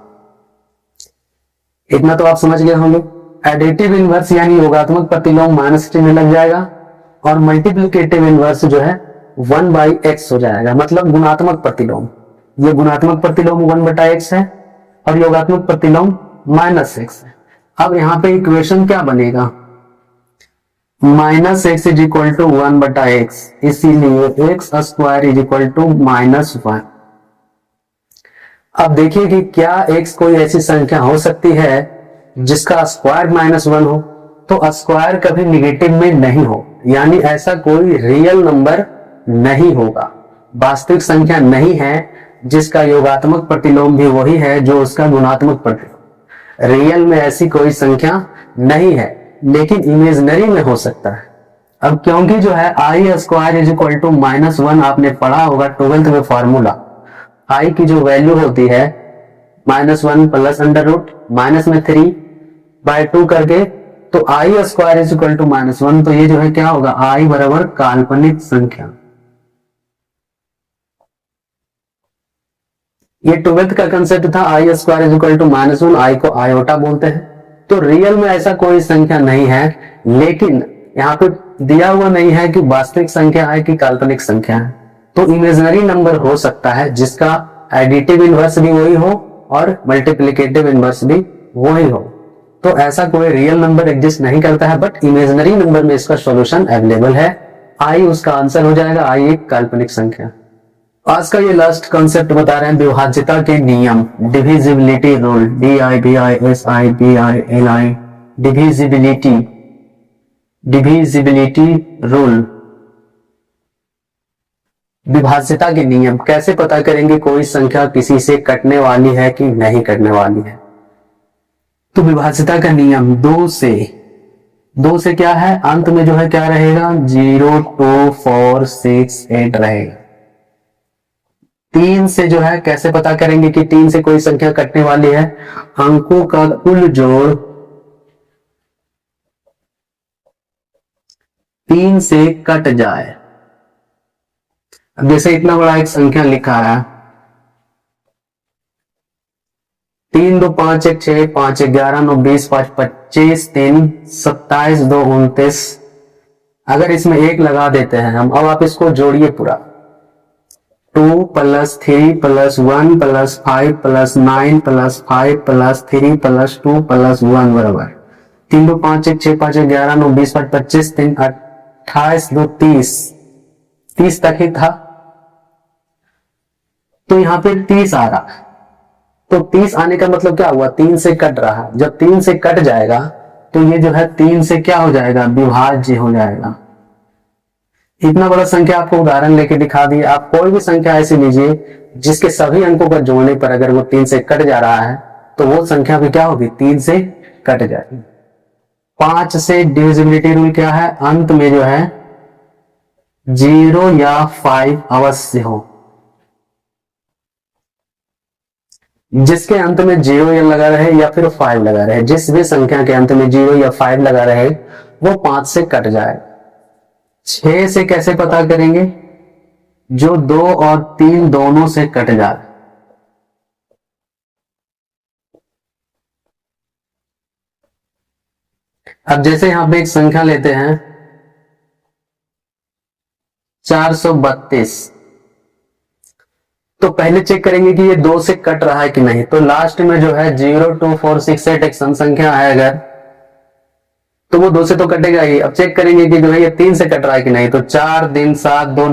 इतना तो आप समझ गए होंगे। एडिटिव इनवर्स यानी योगात्मक प्रतिलोम माइनस चिन्ह लग जाएगा, और मल्टीप्लीकेटिव इनवर्स जो है 1/x हो जाएगा, मतलब गुणात्मक प्रतिलोम। ये गुणात्मक प्रतिलोम 1/x है और योगात्मक प्रतिलोम -x है। अब यहाँ पे इक्वेशन क्या बनेगा? -x is equal to 1/x, इसीलिए x² इज इक्वल टू -1। अब देखिए कि क्या x कोई ऐसी संख्या हो सकती है जिसका स्क्वायर -1 हो? तो स्क्वायर कभी निगेटिव में नहीं हो, यानी ऐसा कोई रियल नंबर नहीं होगा, वास्तविक संख्या नहीं है जिसका योगात्मक प्रतिलोम भी वही है जो उसका गुणात्मक प्रतिलोम। रियल में ऐसी कोई संख्या नहीं है, लेकिन इमेजिनरी में हो सकता है। अब क्योंकि जो है i² इज इक्वल टू -1 आपने पढ़ा होगा 12th में फॉर्मूला। i की जो वैल्यू होती है -1 प्लस अंडर रूट माइनस में 3/2 करके, तो i² इज इक्वल टू -1, तो ये जो है क्या होगा? i बराबर काल्पनिक संख्या। ये 12th का कंसेप्ट था, i² is equal to -1, i को आयोटा बोलते हैं। तो रियल में ऐसा कोई संख्या नहीं है, लेकिन यहाँ पे दिया हुआ नहीं है कि वास्तविक संख्या है कि काल्पनिक संख्या है। तो इमेजिनरी नंबर हो सकता है जिसका एडिटिव इनवर्स भी वही हो और मल्टीप्लिकेटिव इनवर्स भी वही हो। तो ऐसा कोई रियल नंबर एग्जिस्ट नहीं करता है, बट इमेजिनरी नंबर में इसका सॉल्यूशन अवेलेबल है। i उसका आंसर हो जाएगा, i एक काल्पनिक संख्या। आज का ये लास्ट कॉन्सेप्ट बता रहे हैं विभाज्यता के नियम, divisibility rule, DIVISIBILI, divisibility rule, विभाज्यता के नियम। कैसे पता करेंगे कोई संख्या किसी से कटने वाली है कि नहीं कटने वाली है? तो विभाज्यता का नियम 2 से क्या है? अंत में जो है क्या रहेगा? 0 2 4 6 8 रहेगा। 3 से जो है कैसे पता करेंगे कि 3 से कोई संख्या कटने वाली है? अंकों का कुल जोड़ 3 से कट जाए। अब जैसे इतना बड़ा एक संख्या लिखा है 3 2 5 1 6 5 11 9 20 5 25 3 27 2 29। अगर इसमें 1 लगा देते हैं हम, अब आप इसको जोड़िए पूरा, 2 + 3 + 1 + 5 + 9 + 5 + 3 + 2 + 1 बराबर 3 2 5 1 6 5 11 9 20 5 25 3 28 2 30 तक ही था। तो यहाँ पे 30 आ रहा है, तो 30 आने का मतलब क्या हुआ? 3 से कट रहा है। जब 3 से कट जाएगा तो ये जो है 3 से क्या हो जाएगा? विभाज्य हो जाएगा। इतना बड़ा संख्या आपको उदाहरण लेके दिखा दिया। आप कोई भी संख्या ऐसी लीजिए जिसके सभी अंकों को जोड़ने पर अगर वो 3 से कट जा रहा है तो वो संख्या भी क्या होगी? 3 से कट जाएगी। 5 से डिविजिबिलिटी रूल क्या है? अंत में जो है 0 या 5 अवश्य हो। जिसके अंत में 0 या लगा रहे या फिर 5 लगा रहे, जिस भी संख्या के अंत में 0 या 5 लगा रहे वो 5 से कट जाए। 6 से कैसे पता करेंगे? जो 2 और 3 दोनों से कट जाए। अब जैसे यहां पे एक संख्या लेते हैं 432, तो पहले चेक करेंगे कि ये 2 से कट रहा है कि नहीं। तो लास्ट में जो है 0 2 4 6 8 एक सम संख्या है अगर, तो वो 2 से तो कटेगा ही। अब चेक करेंगे कि जो है ये 3 से कट रहा है कि नहीं। तो 4 3 7 2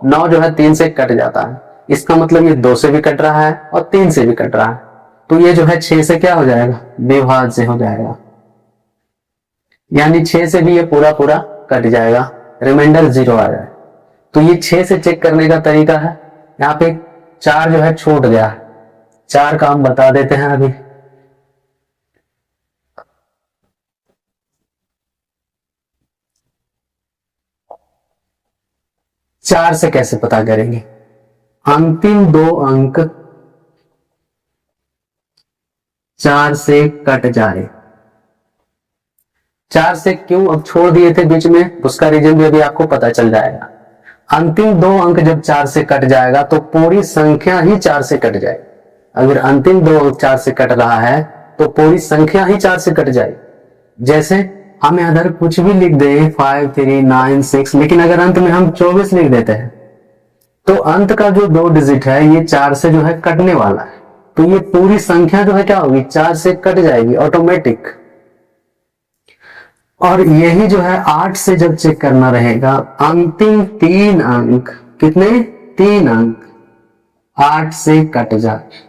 9 जो है 3 से कट जाता है। इसका मतलब ये 2 से भी कट रहा है और 3 से भी कट रहा है, तो ये जो है 6 से क्या हो जाएगा, विभाज्य हो जाएगा, यानी 6 से भी ये पूरा पूरा कट जाएगा, रिमाइंडर 0 आ जाए। तो ये 6 से चेक करने का तरीका है। यहाँ पे 4 जो है छूट गया है, 4 का हम बता देते हैं अभी। चार से कैसे पता करेंगे, अंतिम 2 अंक 4 से कट जाए। 4 से क्यों अब छोड़ दिए थे बीच में, उसका रीजन भी अभी आपको पता चल जाएगा। अंतिम 2 अंक जब 4 से कट जाएगा तो पूरी संख्या ही 4 से कट जाएगी। अगर अंतिम 2 अंक 4 से कट रहा है तो पूरी संख्या ही 4 से कट जाएगी। जैसे हम अगर कुछ भी लिख दें 5 3 9 6, लेकिन अगर अंत में हम 24 लिख देते हैं तो अंत का जो 2 डिजिट है ये 4 से जो है कटने वाला है, तो ये पूरी संख्या जो है क्या होगी, 4 से कट जाएगी ऑटोमेटिक। और यही जो है 8 से जब चेक करना रहेगा, अंतिम 3 अंक, कितने, 3 अंक 8 से कट जाए।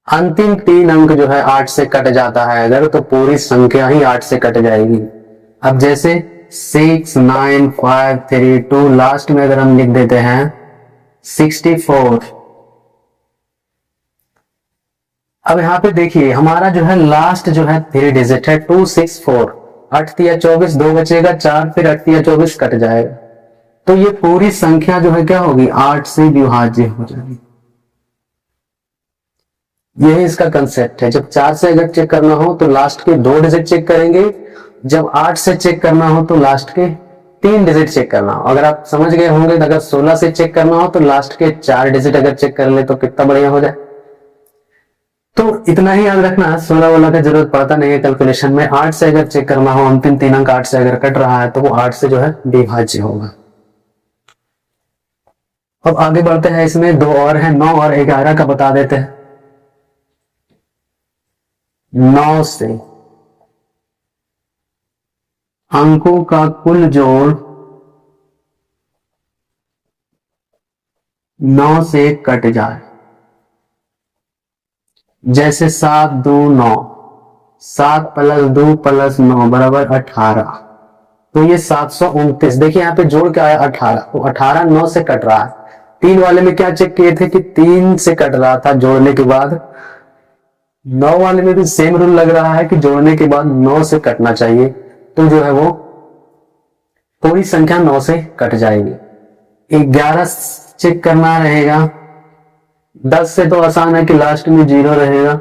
अंतिम 3 अंक जो है 8 से कट जाता है अगर, तो पूरी संख्या ही 8 से कट जाएगी। अब जैसे 6 9 5 3 2, लास्ट में अगर हम लिख देते हैं 64। अब यहां पे देखिए हमारा जो है लास्ट जो है 3 डिजिट है 264, 8 या 24, 2 बचेगा 4, फिर 8 या 24 कट जाएगा, तो ये पूरी संख्या जो है क्या होगी, 8 से विभाज्य हो जाएगी। यही इसका कंसेप्ट है। जब 4 से अगर चेक करना हो तो लास्ट के 2 डिजिट चेक करेंगे, जब 8 से चेक करना हो तो लास्ट के 3 डिजिट चेक करना हो। अगर आप समझ गए होंगे, अगर 16 से चेक करना हो तो लास्ट के 4 डिजिट अगर चेक कर ले तो कितना बढ़िया हो जाए। तो इतना ही याद रखना, 16 वाला का जरूरत पड़ता नहीं है कैलकुलेशन में। 8 से अगर चेक करना हो, अंतिम 3 अंक 8 से अगर कट रहा है तो वो 8 से जो है विभाज्य होगा। अब आगे बढ़ते हैं, इसमें 2 और है, 9 और 11 का बता देते हैं। 9 से अंकों का कुल जोड़ 9 से कट जाए। जैसे 7 2 9, 7 + 2 + 9 बराबर 18, तो ये 729। देखिए यहाँ पे जोड़ क्या आया, 18, तो 18 9 से कट रहा है। 3 वाले में क्या चेक किए थे कि 3 से कट रहा था जोड़ने के बाद, 9 वाले में भी सेम रूल लग रहा है कि जोड़ने के बाद 9 से कटना चाहिए, तो जो है वो पूरी संख्या 9 से कट जाएगी। 11 चेक करना रहेगा, 10 से तो आसान है कि लास्ट में 0 रहेगा।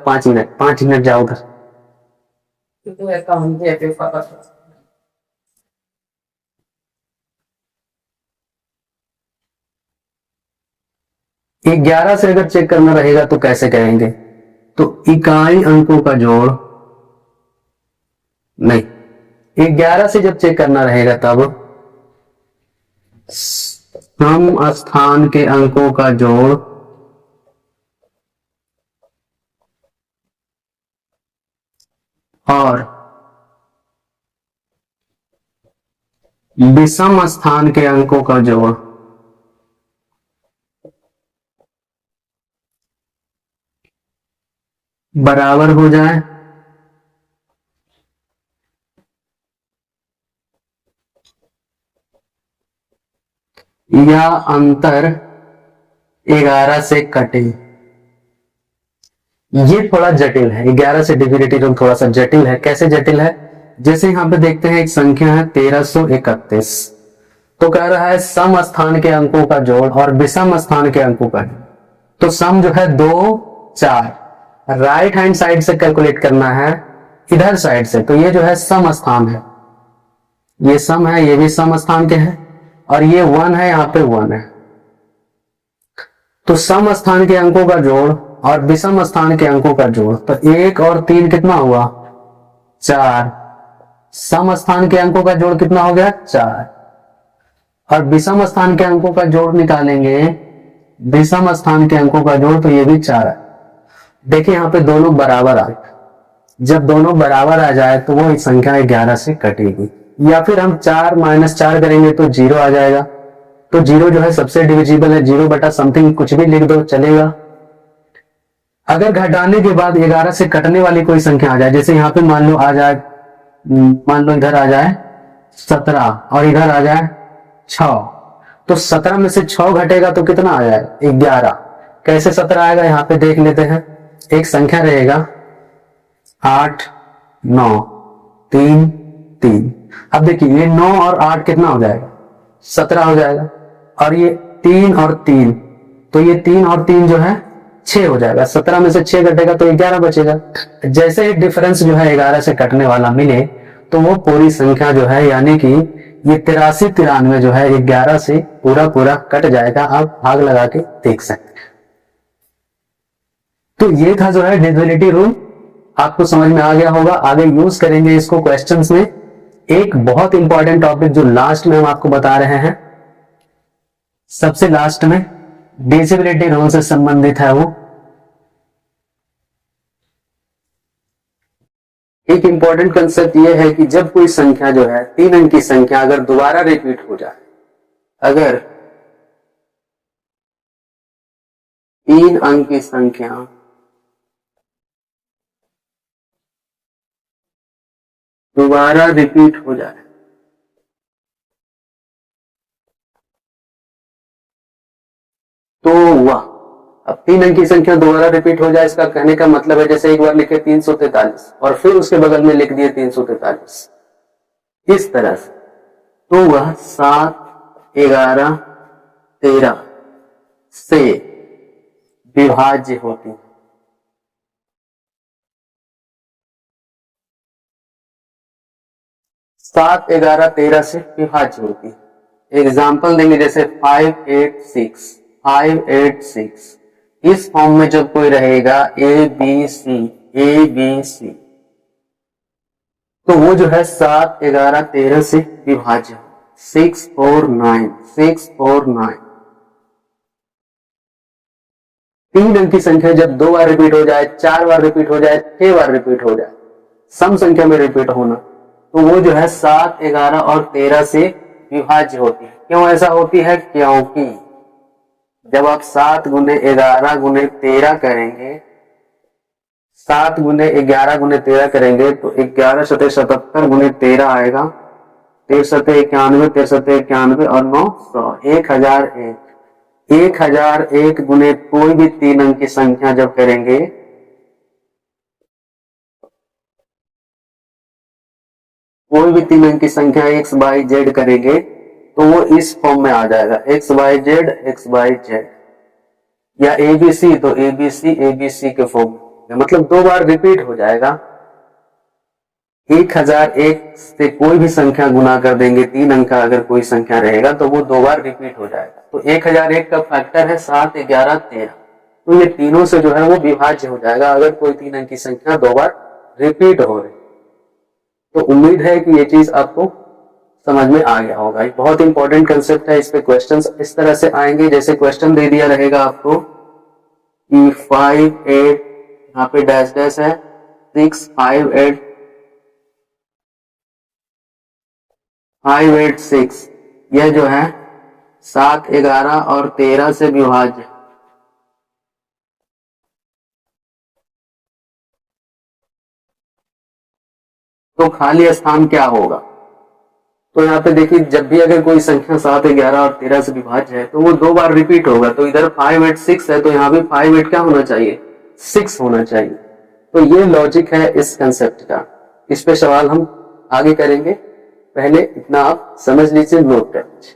5 मिनट 5 मिनट जाओ उधर। 11 से अगर चेक करना रहेगा तो कैसे करेंगे, तो इकाई अंकों का जोड़ नहीं, 11 से जब चेक करना रहेगा तब सम स्थान के अंकों का जोड़ और विषम स्थान के अंकों का जोड़ बराबर हो जाए, या अंतर 11 से कटे। ये थोड़ा जटिल है, 11 से डिविडेड थोड़ा सा जटिल है। कैसे जटिल है, जैसे यहां पे देखते हैं एक संख्या है 1331, तो कह रहा है सम स्थान के अंकों का जोड़ और विषम स्थान के अंकों का, तो सम जो है 2 4, राइट हैंड साइड से कैलकुलेट करना है इधर साइड से, तो ये जो है सम स्थान है, ये सम है, ये भी सम स्थान के है, और ये 1 है, यहां पे 1 है। तो सम स्थान के अंकों का जोड़ और विषम स्थान के अंकों का जोड़, तो 1 और 3 कितना हुआ, 4। सम स्थान के अंकों का जोड़ कितना हो गया, 4, और विषम स्थान के अंकों का जोड़ निकालेंगे, विषम स्थान के अंकों का जोड़, तो ये भी 4 है। देखिए यहां पे दोनों बराबर आ गए, जब दोनों बराबर आ जाए तो वो संख्या 11 से कटेगी। या फिर हम 4 माइनस 4 करेंगे तो 0 आ जाएगा। तो 0 जो है सबसे डिविजिबल है, 0 बटा समथिंग कुछ भी लिख दो चलेगा। अगर घटाने के बाद 11 से कटने वाली कोई संख्या आ जाए, जैसे यहाँ पे मान लो आ जाए, मान लो इधर आ जाए 17 और इधर आ जाए 6, तो 17 में से 6 घटेगा तो कितना आ जाए 11। कैसे 17 आएगा यहाँ पे देख लेते हैं। एक संख्या रहेगा 8 9 3 3। अब देखिए ये 9 और 8 कितना हो जाएगा 17 हो जाएगा, और ये 3 और 3, तो ये 3 और 3 जो है 6 हो जाएगा। 17 में से 6 घटेगा तो 11 बचेगा। जैसे ही डिफरेंस जो है 11 से कटने वाला मिले तो वो पूरी संख्या जो है, यानी कि ये 83 93 जो है 11 से पूरा पूरा कट जाएगा। आप भाग लगा के देख सकते हैं। तो ये था जो है डिविजिबिलिटी रूल, आपको समझ में आ गया होगा। आगे यूज करेंगे इसको क्वेश्चंस में। एक बहुत इंपॉर्टेंट टॉपिक जो लास्ट में हम आपको बता रहे हैं, सबसे लास्ट में डिविजिबिलिटी रूल से संबंधित है वो। एक इंपॉर्टेंट कंसेप्ट ये है कि जब कोई संख्या जो है 3 अंक की संख्या अगर दोबारा रिपीट हो जाए, अगर 3 अंक की संख्या दोबारा रिपीट हो जाए तो वह, अब 3 अंक की संख्या दोबारा रिपीट हो जाए, इसका कहने का मतलब है जैसे एक बार लिखे 343 और फिर उसके बगल में लिख दिए 343, इस तरह से, तो वह 7 11 13 से विभाज्य होती है। 7 11 13 से विभाज्य होती है। एग्जाम्पल देंगे जैसे 586 इस फॉर्म में जब कोई रहेगा ए बी सी, तो वो जो है 7 11 13 से विभाज्य, 649। 3 अंक की संख्या जब 2 बार रिपीट हो जाए, 4 बार रिपीट हो जाए, 6 बार रिपीट हो जाए, सम संख्या में रिपीट होना, तो वो जो है 7 11 और 13 से विभाज्य होती है। क्यों ऐसा होती है? क्योंकि जब आप 7 गुने 11 गुने 13 करेंगे, 7 गुने 11 गुने 13 करेंगे तो 11 शते 77 गुने 13 आएगा, 13 शते 91, 13 शते 91 और 900, 1001 गुने कोई भी 3 अंक की संख्या जब करेंगे, कोई भी 3 अंक की संख्या x बाई जेड करेंगे तो वो इस फॉर्म में आ जाएगा, x बाई जेड, या एबीसी तो एबीसी के फॉर्म में, मतलब 2 बार रिपीट हो जाएगा। 1001 से कोई भी संख्या गुना कर देंगे, 3 अंक का अगर कोई संख्या रहेगा तो वो 2 बार रिपीट हो जाएगा। तो 1001 का फैक्टर है 7 11 13, तो ये तीनों से जो है वो विभाज्य हो जाएगा अगर कोई 3 अंक की संख्या 2 बार रिपीट हो रही। तो उम्मीद है कि ये चीज आपको समझ में आ गया होगा। बहुत इंपॉर्टेंट कंसेप्ट है, इस पे क्वेश्चंस इस तरह से आएंगे, जैसे क्वेश्चन दे दिया रहेगा आपको कि 5 8, यहाँ पे डैश डैश है, 6 5 8 6, यह जो है 7 11 और 13 से विभाज्य, तो खाली स्थान क्या होगा? तो यहाँ पे देखिए जब भी अगर कोई संख्या 7 11 और 13 से विभाज्य है तो वो 2 बार रिपीट होगा, तो इधर 5 8 6 है तो यहाँ भी 5 8 क्या होना चाहिए? 6 होना चाहिए। तो ये लॉजिक है इस कंसेप्ट का। इस पे सवाल हम आगे करेंगे, पहले इतना आप समझ लीजिए, नोट कर लीजिए।